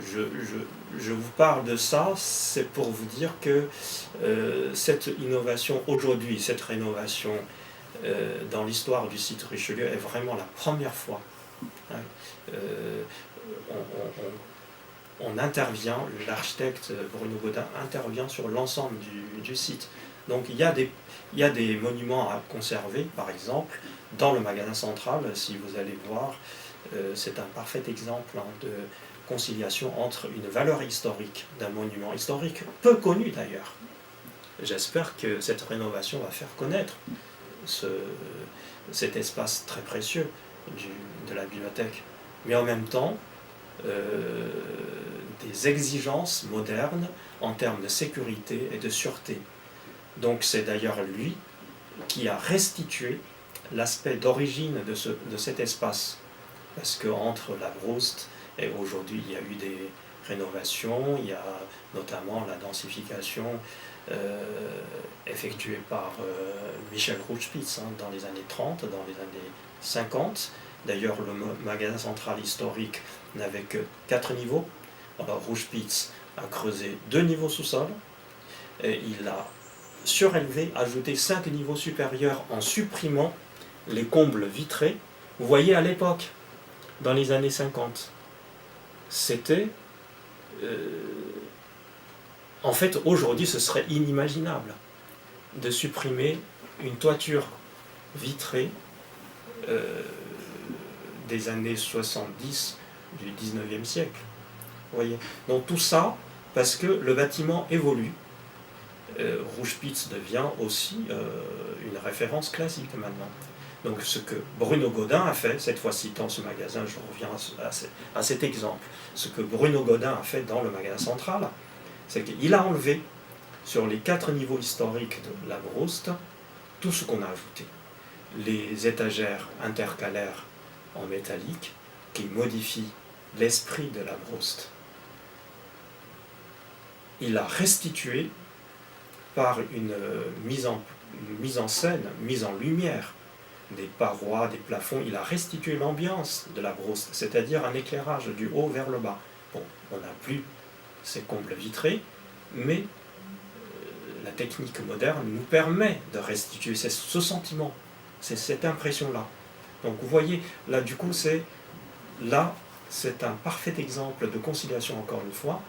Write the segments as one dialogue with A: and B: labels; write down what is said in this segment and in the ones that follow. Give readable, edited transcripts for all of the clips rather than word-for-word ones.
A: je vous parle de ça, c'est pour vous dire que cette innovation aujourd'hui, cette rénovation dans l'histoire du site Richelieu est vraiment la première fois. Hein. Euh, on intervient, l'architecte Bruno Gaudin intervient sur l'ensemble du site. Donc il y a des monuments à conserver, par exemple, dans le magasin central, si vous allez voir, c'est un parfait exemple de conciliation entre une valeur historique d'un monument historique, peu connu d'ailleurs. J'espère que cette rénovation va faire connaître cet espace très précieux de la bibliothèque. Mais en même temps, des exigences modernes en termes de sécurité et de sûreté. Donc c'est d'ailleurs lui qui a restitué l'aspect d'origine de cet espace. Parce qu'entre la Brouste et aujourd'hui, il y a eu des rénovations, il y a notamment la densification effectuée par Michel Rouchepitz dans les années 30, dans les années 50. D'ailleurs, le magasin central historique n'avait que 4 niveaux. Alors Rouchepitz a creusé 2 niveaux sous-sol et il a surélevé, ajouté 5 niveaux supérieurs en supprimant les combles vitrés. Vous voyez, à l'époque, dans les années 50, c'était... en fait, aujourd'hui, ce serait inimaginable de supprimer une toiture vitrée des années 70 du 19e siècle. Vous voyez. Donc tout ça, parce que le bâtiment évolue. Rouchepitz devient aussi une référence classique maintenant. Donc ce que Bruno Gaudin a fait, cette fois-ci dans ce magasin, je reviens à cet exemple, ce que Bruno Gaudin a fait dans le magasin central, c'est qu'il a enlevé sur les 4 niveaux historiques de la Brouste tout ce qu'on a ajouté. Les étagères intercalaires en métallique qui modifient l'esprit de la Brouste. Il a restitué par une mise en scène, mise en lumière des parois, des plafonds, il a restitué l'ambiance de la Brouste, c'est-à-dire un éclairage du haut vers le bas. Bon, on n'a plus ces combles vitrés, mais la technique moderne nous permet de restituer ce sentiment, c'est cette impression-là. Donc vous voyez, là du coup, c'est un parfait exemple de conciliation, encore une fois,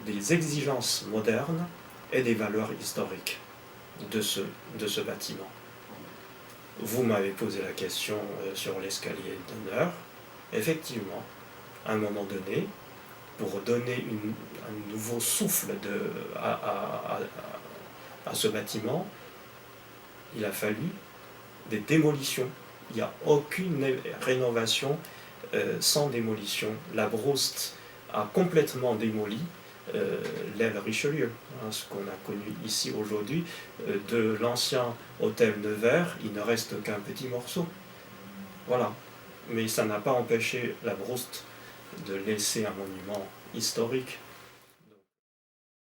A: des exigences modernes et des valeurs historiques de ce bâtiment. Vous m'avez posé la question sur l'escalier d'honneur. Effectivement, à un moment donné, pour donner un nouveau souffle à ce bâtiment, il a fallu des démolitions. Il n'y a aucune rénovation sans démolition. La Brouste a complètement démoli l'aile Richelieu, ce qu'on a connu ici aujourd'hui, de l'ancien hôtel Nevers, il ne reste qu'un petit morceau. Voilà. Mais ça n'a pas empêché la Brouste de laisser un monument historique